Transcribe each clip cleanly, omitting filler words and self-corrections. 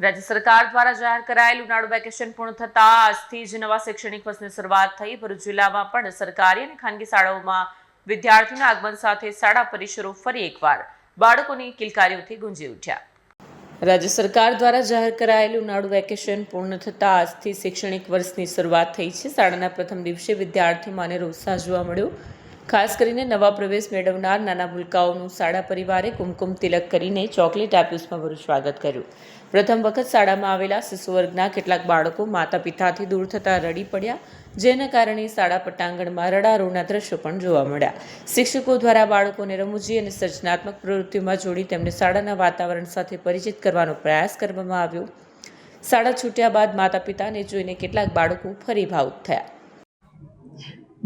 રાજ્ય સરકાર દ્વારા જાહેર કરાયેલ ઉનાળુ વેકેશન પૂર્ણ થતા આજથી જ નવા શૈક્ષણિક વર્ષની શરૂઆત થઈ। ભરૂચ જિલ્લામાં પણ સરકારી અને ખાનગી શાળાઓમાં વિદ્યાર્થીઓના આગમન સાથે શાળા પરિસરો ફરી એકવાર બાળકોની કિલકારીઓથી ગુંજી ઉઠ્યા। રાજ્ય સરકાર દ્વારા જાહેર કરાયેલ ઉનાળુ વેકેશન પૂર્ણ થતા આજથી શૈક્ષણિક વર્ષની શરૂઆત થઈ છે। શાળાના પ્રથમ દિવસે વિદ્યાર્થીઓમાં અનેરો ઉત્સાહ જોવા મળ્યો। ખાસ કરીને નવા પ્રવેશ મેળવનાર નાના ભૂલકાઓનું શાળા પરિવારે કુમકુમ તિલક કરીને ચોકલેટ આપી ઉષ્માભર્યું સ્વાગત કર્યું। પ્રથમ વખત શાળામાં આવેલા શિશુ વર્ગના કેટલાક બાળકો માતા પિતાથી દૂર થતાં રડી પડ્યા, જેના કારણે શાળા પટાંગણમાં રડારોના દ્રશ્યો પણ જોવા મળ્યા। શિક્ષકો દ્વારા બાળકોને રમૂજી અને સર્જનાત્મક પ્રવૃત્તિઓમાં જોડી તેમને શાળાના વાતાવરણ સાથે પરિચિત કરવાનો પ્રયાસ કરવામાં આવ્યો। શાળા છૂટ્યા બાદ માતા પિતાને જોઈને કેટલાક બાળકો ફરી ભાવુક થયા।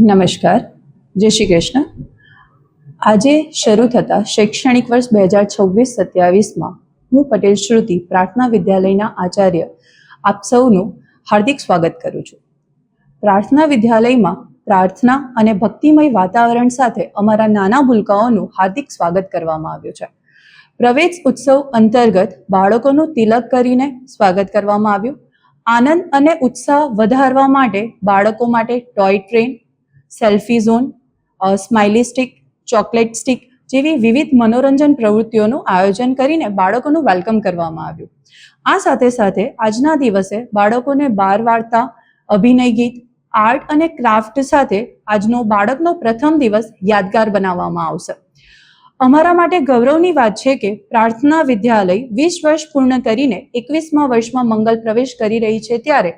નમસ્કાર, જય શ્રી કૃષ્ણ। આજે શરૂ થતા શૈક્ષણિક વર્ષ 2026-27માં હું પટેલ શ્રુતિ પ્રાર્થના વિદ્યાલયના આચાર્ય આપ સૌનું હાર્દિક સ્વાગત કરું છું। પ્રાર્થના વિદ્યાલયમાં પ્રાર્થના અને ભક્તિમય વાતાવરણ સાથે અમારા નાના ભૂલકાઓનું હાર્દિક સ્વાગત કરવામાં આવ્યું છે। પ્રવેશ ઉત્સવ અંતર્ગત બાળકોનું તિલક કરીને સ્વાગત કરવામાં આવ્યું। આનંદ અને ઉત્સાહ વધારવા માટે બાળકો માટે toy train, selfie zone, smiley stick, chocolate stick જેવી વિવિધ મનોરંજન પ્રવૃત્તિઓનું આયોજન કરીને બાળકોનું વેલકમ કરવામાં આવ્યું। આ સાથે સાથે આજના દિવસે બાળકોને બાળ વાર્તા, અભિનય ગીત, આર્ટ અને ક્રાફ્ટ સાથે આજનો બાળકનો પ્રથમ દિવસ યાદગાર બનાવવામાં આવશે। અમારા માટે ગૌરવની વાત છે કે પ્રાર્થના વિદ્યાલય 20 વર્ષ પૂર્ણ કરીને 21મા વર્ષમાં મંગલ પ્રવેશ કરી રહી છે, ત્યારે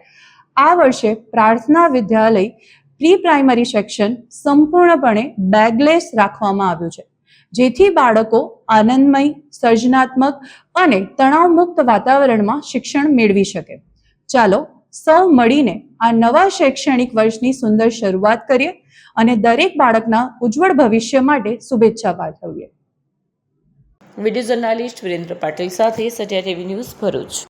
આ વર્ષે પ્રાર્થના વિદ્યાલય પ્રી પ્રાઇમરી સેક્શન સંપૂર્ણપણે બેગલેસ રાખવામાં આવ્યું છે, જેથી બાળકો આનંદમય, સર્જનાત્મક અને તણાવમુક્ત વાતાવરણમાં શિક્ષણ મેળવી શકે। ચાલો સૌ મળીને આ નવા શૈક્ષણિક વર્ષની સુંદર શરૂઆત કરીએ અને દરેક બાળકના ઉજ્જવળ ભવિષ્ય માટે શુભેચ્છા પાઠવીએ। વિડીયો જર્નાલિસ્ટ વિરેન્દ્ર પાટીલ સાથે સત્યા ટીવી ન્યૂઝ, ભરૂચ।